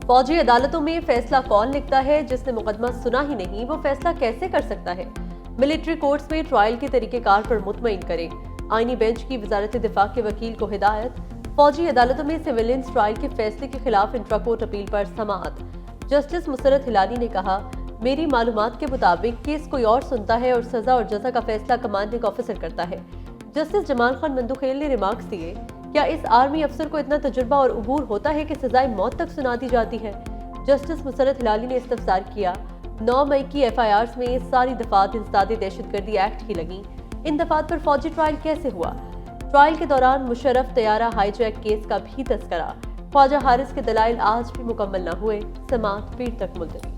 फौजी अदालतों में फैसला कौन लिखता है? जिसने मुकदमा सुना ही नहीं वो फैसला कैसे कर सकता है? मिलिट्री कोर्ट्स में ट्रायल के तरीकेकार पर मुतमईन करें। आईनी बेंच की वजारत दिफा के वकील को हिदायत। फौजी अदालतों में सिविलियंस ट्रायल के फैसले के खिलाफ इंट्रा कोर्ट अपील पर समाअत। जस्टिस मुसरत हिलाली ने कहा, मेरी मालूमात के मुताबिक केस कोई और सुनता है और सजा और जजा का फैसला कमांडिंग ऑफिसर करता है। जस्टिस जमाल खान मंदुखेल ने रिमार्क्स दिए, क्या इस आर्मी अफसर को इतना तजुर्बा और उबूर होता है कि सजाएं मौत तक सुना दी जाती है? जस्टिस मुसरत हिलाली ने इस्तफसार किया, 9 मई की FIRs में सारी दफात इंसदाद दहशतगर्दी एक्ट की लगी। इन दफात पर फौजी ट्रायल कैसे हुआ? ट्रायल के दौरान मुशर्रफ तैयारा हाईजैक केस का भी तस्करा। ख्वाजा हारिस के दलाइल आज भी मुकम्मल न हुए, समाअत पीर तक मुलतवी।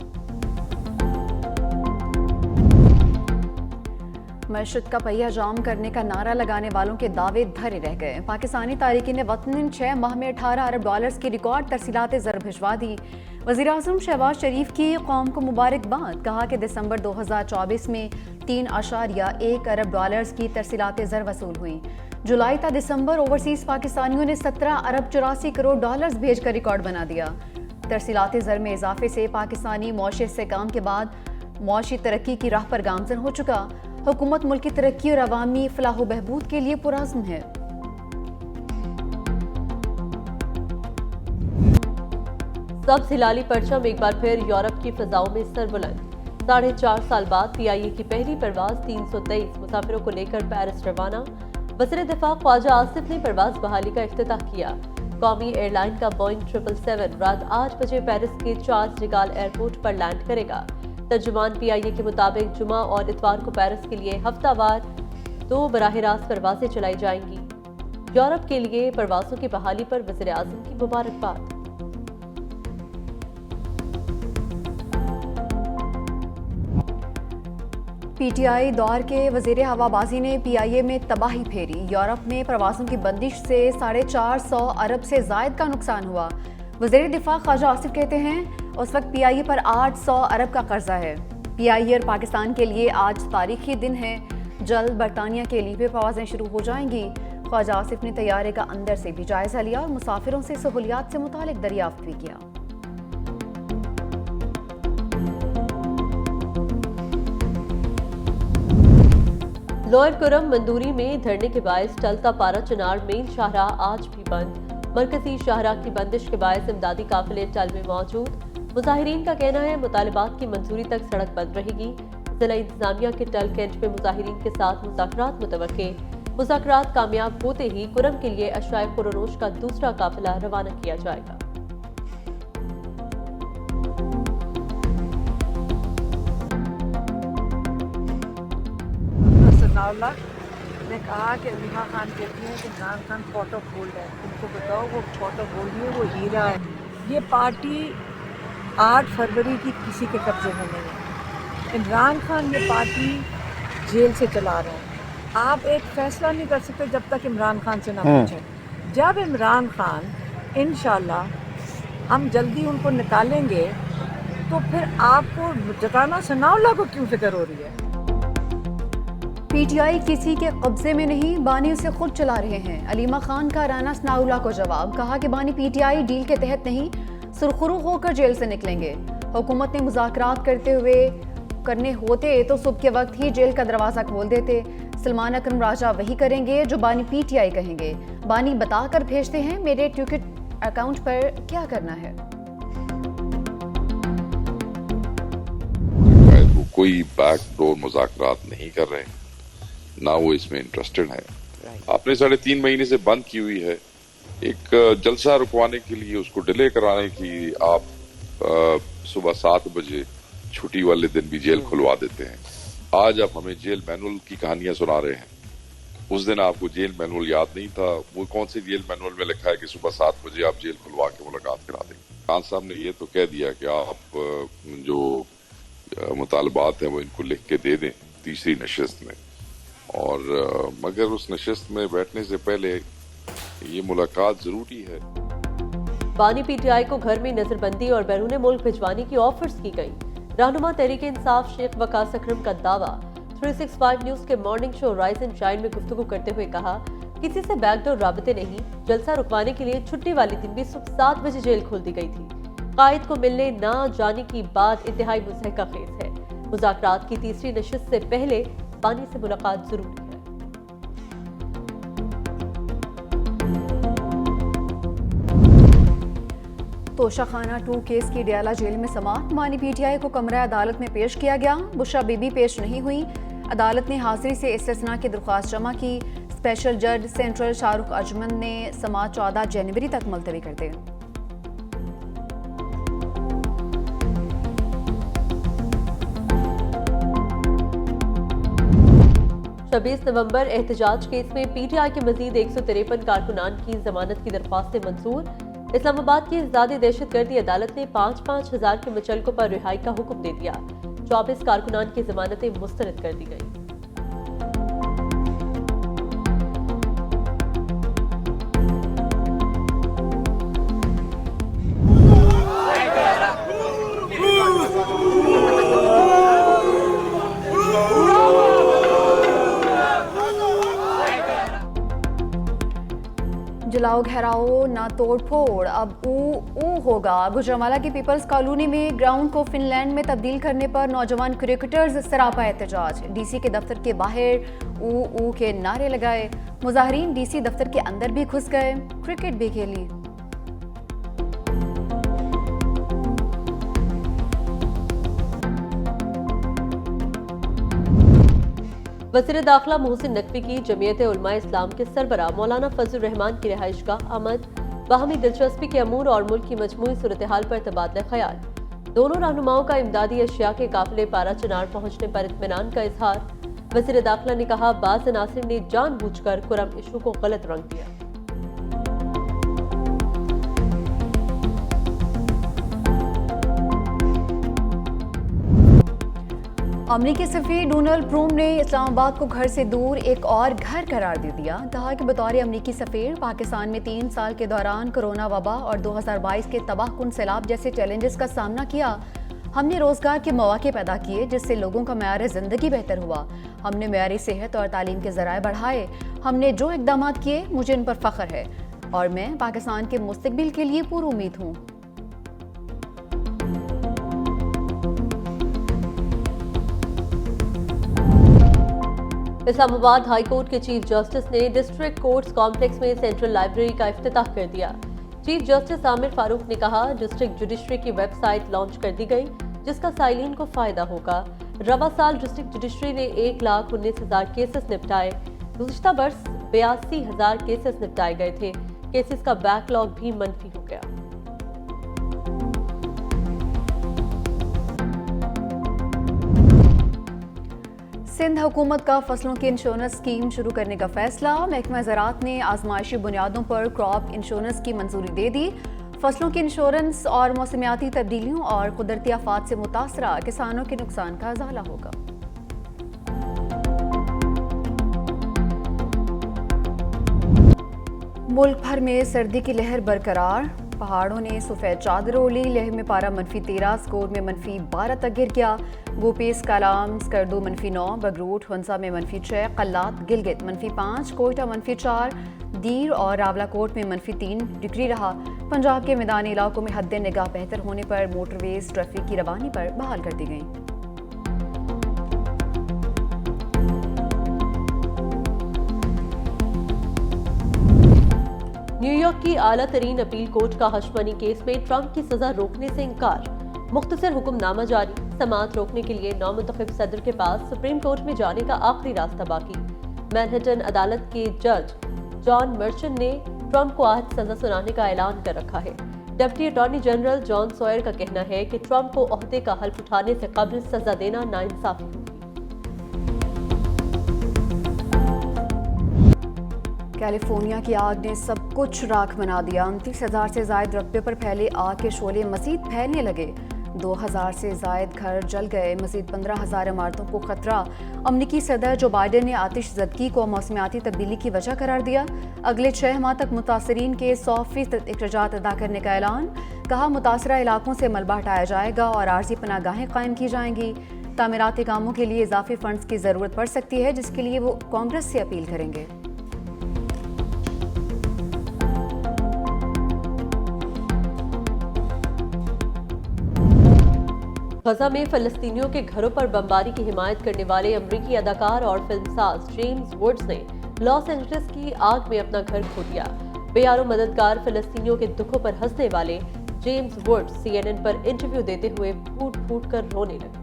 मशरत का पहिया जाम करने का नारा लगाने वालों के दावे धरे रह गए। पाकिस्तानी तारिकीन वतन 6 माह में 18 अरब डॉलर्स की रिकॉर्ड तरसीलात ज़र भिजवा दी। वज़ीर-ए-आज़म शहबाज शरीफ की कौम को मुबारकबाद। कहा कि दिसंबर 2024 में 3.1 अरब डॉलर्स की तरसीलात ज़र वसूल हुई। जुलाई ta दिसंबर ओवरसीज पाकिस्तानियों ने 17 अरब 84 करोड़ डॉलर्स भेजकर रिकॉर्ड बना दिया। तरसीलात ज़र में इजाफे से पाकिस्तानी मौशे से काम के बाद मौशी तरक्की की राह पर गामजन हो चुका। हुकूमत मुल्क की तरक्की और अवामी फलाह बहबूद के लिए पुरअज़्म है। सब्ज़ हिलाली परचम एक बार फिर यूरोप की फिजाओं में सरबुलंद। 4.5 साल बाद PIA की पहली परवाज 323 मुसाफिरों को लेकर पेरिस रवाना। वज़ीर दिफा ख्वाजा आसिफ ने परवाज बहाली का इफ्तिताह किया। कौमी एयरलाइन का बोइंग 777 रात 8 बजे पेरिस के चार्ल्स डिगाल एयरपोर्ट पर लैंड करेगा। तर्जुमान PIA के मुताबिक जुमा और इतवार को पेरिस के लिए हफ्तावार 2 बराह रास्त परवाजें चलाई जाएंगी। यूरोप के लिए परवाजों की बहाली पर वज़ीर आज़म की मुबारकबाद। PTI दौर के वज़ीर हवाबाजी ने PIA में तबाही फेरी। यूरोप में प्रवासों की बंदिश से 450 अरब से ज़ायद का नुकसान हुआ। वज़ीर दिफा ख्वाजा आसिफ कहते हैं, उस वक्त PIA पर 800 अरब का कर्जा है। PIA और पाकिस्तान के लिए आज तारीखी दिन है। जल्द बरतानिया के लिए भी परवाजें शुरू हो जाएंगी। ख्वाजा आसिफ ने तैयारे का अंदर से भी जायजा लिया और मुसाफिरों से सहूलियात से मुतालिक दरियाफ्त भी किया। लोअर कुरम मंदूरी में धरने के बायस टलता पारा चनार मेन शाहराह आज भी बंद। मरकजी शाहराह की बंदिश के बायस इमदादी काफिले टल में मौजूद। मुजाहिरीन का कहना है मुतालिबात की मंजूरी तक सड़क बंद रहेगी। जिला इंतजामिया के टल कैंट में मुजाहिरीन के साथ मुज़ाकरात मुतवक्के। मुज़ाकरात कामयाब होते ही कुरम के लिए अशराए खुरोनोश का दूसरा काफिला रवाना किया जाएगा। ने कहा कि अलीमा खान कहती हैं कि Imran Khan pot of gold है। उनको बताओ वो पॉट ऑफ गोल्ड नहीं है, वो हीरा है। ये पार्टी 8 फरवरी की किसी के कब्जे में नहीं है। इमरान खान ये पार्टी जेल से चला रहे हैं। आप एक फैसला नहीं कर सकते जब तक इमरान खान से ना पूछें। जब इमरान खान इंशाल्लाह हम जल्दी उनको निकालेंगे तो फिर आपको जताना सनाउल्लाह को क्यों फिक्र हो रही है? PTI किसी के कब्जे में नहीं, बानी उसे खुद चला रहे हैं। अलीमा खान का राना सनाउल्लाह को जवाब। कहा कि बानी PTI डील के तहत नहीं, सुरखरू होकर जेल से निकलेंगे। हुकूमत ने मुज़ाकरात करने होते तो सुबह के वक्त ही जेल का दरवाज़ा खोल देते। सलमान अकरम राजा वही करेंगे जो बानी PTI कहेंगे। बानी बता कर भेजते हैं मेरे टिकट अकाउंट पर क्या करना है। वो कोई बैकडोर मुज़ाकरात नहीं कर रहे, ना वो इसमें इंटरेस्टेड है। आपने 3.5 महीने से बंद की हुई है। एक जलसा रुकवाने के लिए, उसको डिले कराने की आप सुबह 7 बजे छुट्टी वाले दिन भी जेल खुलवा देते हैं। आज आप हमें जेल मैनुअल की कहानियां सुना रहे हैं। उस दिन आपको जेल मैनुअल याद नहीं था। वो कौन से जेल मैनुअल में लिखा है कि सुबह 7 बजे आप जेल खुलवा के मुलाकात करा देंगे? खान साहब ने ये तो कह दिया कि आप जो मुतालबात है वो इनको लिख के दे दें तीसरी नशिस्त में। और मगर उस नशिस्त में बैठने से पहले ये मुलाकात जरूरी है। बानी PTI को घर में नजरबंदी और बैरून मुल्क भिजवाने की ऑफर्स की गई। रहनुमा तहरीक इंसाफ शेख वकास अकरम का दावा। 365 न्यूज के morning show rise and shine में गुफ्तगू करते हुए कहा, किसी से बैकडोर राबते नहीं। जलसा रुकवाने के लिए छुट्टी वाले दिन भी सुबह 7 बजे जेल खोल दी गई थी। कायद को मिलने ना जाने की बात इंतहाई मुज़हका खेज है। मुज़ाकरात की तीसरी नशिस्त से पहले बानी से मुलाकात जरूरी है। तोशाखाना 2 केस की डियाला जेल में समाअत। मानी पीटीआई को कमरा अदालत में पेश किया गया। बुशरा बीबी पेश नहीं हुई। अदालत ने हाजिरी से इस्तिस्ना की दरख्वास्त जमा की। स्पेशल जज सेंट्रल शाहरुख अजमन ने समाअत 14 जनवरी तक मुलतवी कर दी। छब्बीस नवंबर एहतजाज केस में पीटीआई के मजीद 153 कारकुनान की जमानत की दरख्वास्तें मंजूर। इस्लामाबाद की इज़ादी दहशतगर्दी अदालत ने 5-5 हजार के मुचल्कों पर रिहाई का हुक्म दे दिया। 24 कारकुनान की जमानतें मुस्तरद कर दी गई। जलाओ घेराओ ना तोड़ फोड़, अब ऊ होगा। गुजरांवाला की पीपल्स कॉलोनी में ग्राउंड को फिनलैंड में तब्दील करने पर नौजवान क्रिकेटर्स सरापा एहतजाज। डीसी के दफ्तर के बाहर ऊ के नारे लगाए। मुजाहरीन डीसी दफ्तर के अंदर भी घुस गए, क्रिकेट भी खेली। वज़ीर दाखिला मोहसिन नकवी की जमीयत उलमा इस्लाम के सरबरा मौलाना फजल रहमान की रिहाइश का आमद। बाहमी दिलचस्पी के अमूर और मुल्क की मजमूई सूरत हाल पर तबादला ख्याल। दोनों रहनुमाओं का इमदादी अशिया के काफिले पारा चिनार पहुंचने पर इत्मीनान का इजहार। वज़ीर दाखिला ने कहा, बाज़ अनासिर ने जानबूझकर कुरम इशू को गलत रंग दिया। अमरीकी सफीर डोनाल्ड ट्रम्प ने इस्लामाबाद को घर से दूर एक और घर करार दे दिया। कहा कि बतौर अमरीकी सफीर पाकिस्तान में 3 साल के दौरान कोरोना वबा और 2022 के तबाहकुन सैलाब जैसे चैलेंजेस का सामना किया। हमने रोजगार के मौके पैदा किए जिससे लोगों का मेयार ज़िंदगी बेहतर हुआ। हमने मेयारी सेहत और तालीम के ज़राए बढ़ाए। हमने जो इक़दाम किए मुझे इन पर फ़ख्र है और मैं पाकिस्तान के मुस्तक़बिल के लिए पुरुमीद हूँ। इस्लामाबाद हाई कोर्ट के चीफ जस्टिस ने डिस्ट्रिक्ट कोर्ट्स कॉम्प्लेक्स में सेंट्रल लाइब्रेरी का इफ्तिताह कर दिया। चीफ जस्टिस आमिर फारूक ने कहा, डिस्ट्रिक्ट जुडिशरी की वेबसाइट लॉन्च कर दी गई जिसका साइलिन को फायदा होगा। रवा साल डिस्ट्रिक्ट जुडिशरी ने 1,19,000 केसेस निपटाए। गुज़िश्ता बरस 82,000 केसेस निपटाए गए थे। केसेस का बैकलॉग भी मनफी हो गया। सिंध हुकूमत का फसलों की इंश्योरेंस स्कीम शुरू करने का फैसला। महकमा ज़राअत ने आजमाइशी बुनियादों पर क्रॉप इंश्योरेंस की मंजूरी दे दी। फसलों की इंश्योरेंस और मौसमियाती तब्दीलियों और कुदरती आफात से मुतासरा किसानों के नुकसान का इजाला होगा। मुल्क भर में सर्दी की लहर बरकरार। पहाड़ों ने सफ़ेद चादर ओढ़ी। लेह में पारा -13, स्कोर में -12 तक गिर गया। गोपीस, कालाम, स्कर्दू -9, बगरूट, हंसा में -6, कल्लात, गिलगित -5, कोयटा -4, दीर और रावलाकोट में -3 डिग्री रहा। पंजाब के मैदानी इलाकों में हद निगाह बेहतर होने पर मोटरवेज ट्रैफिक की रवानी पर बहाल कर दी गई। न्यूयॉर्क की आला तरीन अपील कोर्ट का हशमनी केस में ट्रंप की सजा रोकने से इनकार। मुख्तसर हुक्मनामा जारी। समाअत रोकने के लिए नौमुंतखब सदर के पास सुप्रीम कोर्ट में जाने का आखिरी रास्ता बाकी। मैनहट्टन अदालत के जज जॉन मर्चेंट ने ट्रंप को आज सजा सुनाने का ऐलान कर रखा है। Deputy attorney general John Sawyer का कहना है कि ट्रंप को ओहदे का हल्फ उठाने से कबल सजा देना नाइंसाफी होगी। कैलिफोर्निया की आग ने सब कुछ राख बना दिया। 29,000 से जायद रकबे पर फैले आग के शोले मजीद फैलने लगे। 2,000 से जायद घर जल गए। मजीद 15,000 इमारतों को खतरा। अमरीकी सदर जो बाइडन ने आतिशज़दगी को मौसमियाती तब्दीली की वजह करार दिया। अगले 6 माह तक मुतासरीन के 100% अखराजात अदा करने का ऐलान। कहा, मुतासरा इलाकों से मलबा हटाया जाएगा और आर्जी पनागाहें कायम की जाएंगी। तामीराती कामों के लिए इजाफी फंड्स की ज़रूरत पड़ सकती है जिसके लिए वो कांग्रेस से अपील करेंगे। गजा में फलस्तीनियों के घरों पर बमबारी की हिमायत करने वाले अमरीकी अदाकार और फिल्मसाज जेम्स वुड्स ने लॉस एंजलिस की आग में अपना घर खो दिया। बेयारो मददगार फिलिस्तीनियों के दुखों पर हंसने वाले जेम्स वुड्स CNN पर इंटरव्यू देते हुए फूट फूट कर रोने लगे।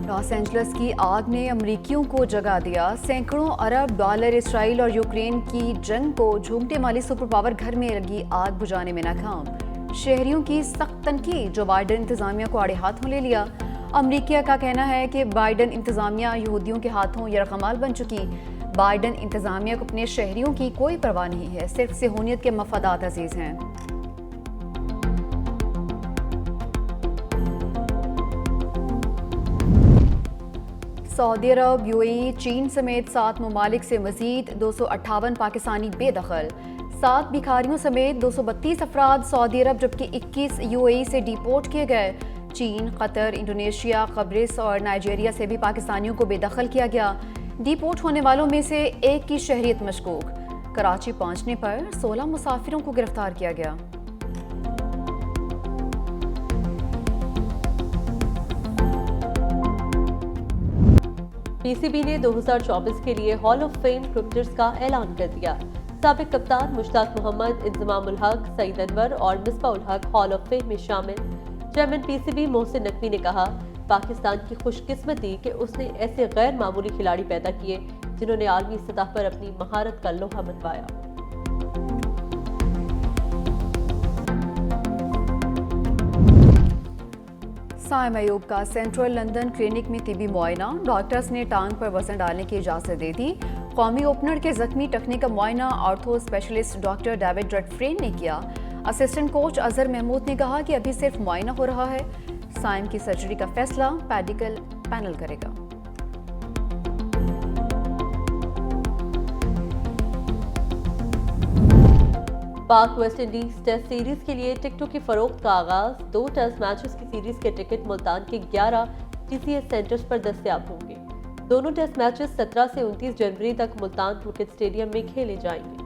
लॉस एंजलिस की आग ने अमरीकियों को जगा दिया। सैकड़ों अरब डॉलर इसराइल और यूक्रेन की जंग को झूमने वाली सुपर पावर घर में लगी आग बुझाने में नाकाम। शहरियों की सख्त तनकीद, जो बाइडन इंतजामिया को आड़े हाथों ले लिया। अमरीकिया का कहना है कि बाइडन इंतजामिया यहूदियों के हाथों यरगमाल बन चुकी। बाइडन इंतजामिया को अपने शहरियों की कोई परवाह नहीं है, सिर्फ सेहूनियत के मफादात अजीज हैं। सऊदी अरब, UAE, चीन समेत 7 ममालिक से मजीद 258 पाकिस्तानी बेदखल। 7 भिखारियों समेत 232 अफराद सऊदी अरब जबकि 21 UAE से डिपोर्ट किए गए। चीन, कतर, इंडोनेशिया, कब्रिस और नाइजीरिया से भी पाकिस्तानियों को बेदखल किया गया। डिपोर्ट होने वालों में से एक की शहरियत मशकूक। कराची पहुंचने पर 16 मुसाफिरों को गिरफ्तार किया गया। PCB ने 2024 के लिए हॉल ऑफ फेम क्रिकेटर्स का ऐलान कर दिया। साबिक कप्तान मुश्ताक मोहम्मद, इंजमाम उल हक, सईद अनवर और Misbah ul Haq hall of fame में शामिल। चेयरमैन PCB मोहसिन नकवी ने कहा, पाकिस्तान की खुशकिस्मती कि उसने ऐसे गैर मामूली खिलाड़ी पैदा किए जिन्होंने आलमी सतह पर अपनी महारत का लोहा मनवाया। साइम अयूब का सेंट्रल लंदन क्लिनिक में तिबी मुआयना। डॉक्टर्स ने टांग पर वजन डालने की इजाजत दे दी। कौमी ओपनर के जख्मी टखने का मुआयना ऑर्थो स्पेशलिस्ट डॉक्टर डेविड रेडफ्रेन ने किया। असिस्टेंट कोच अजहर महमूद ने कहा कि अभी सिर्फ मुआयना हो रहा है। साइम की सर्जरी का फैसला मेडिकल पैनल करेगा। पाक वेस्ट इंडीज टेस्ट सीरीज के लिए टिकटों की फरोख्त का आगाज। 2 टेस्ट मैचेस की सीरीज के टिकट मुल्तान के 11 TCS सेंटर्स पर दस्तयाब होंगे। दोनों टेस्ट मैचेस 17 से 29 जनवरी तक मुल्तान क्रिकेट स्टेडियम में खेले जाएंगे।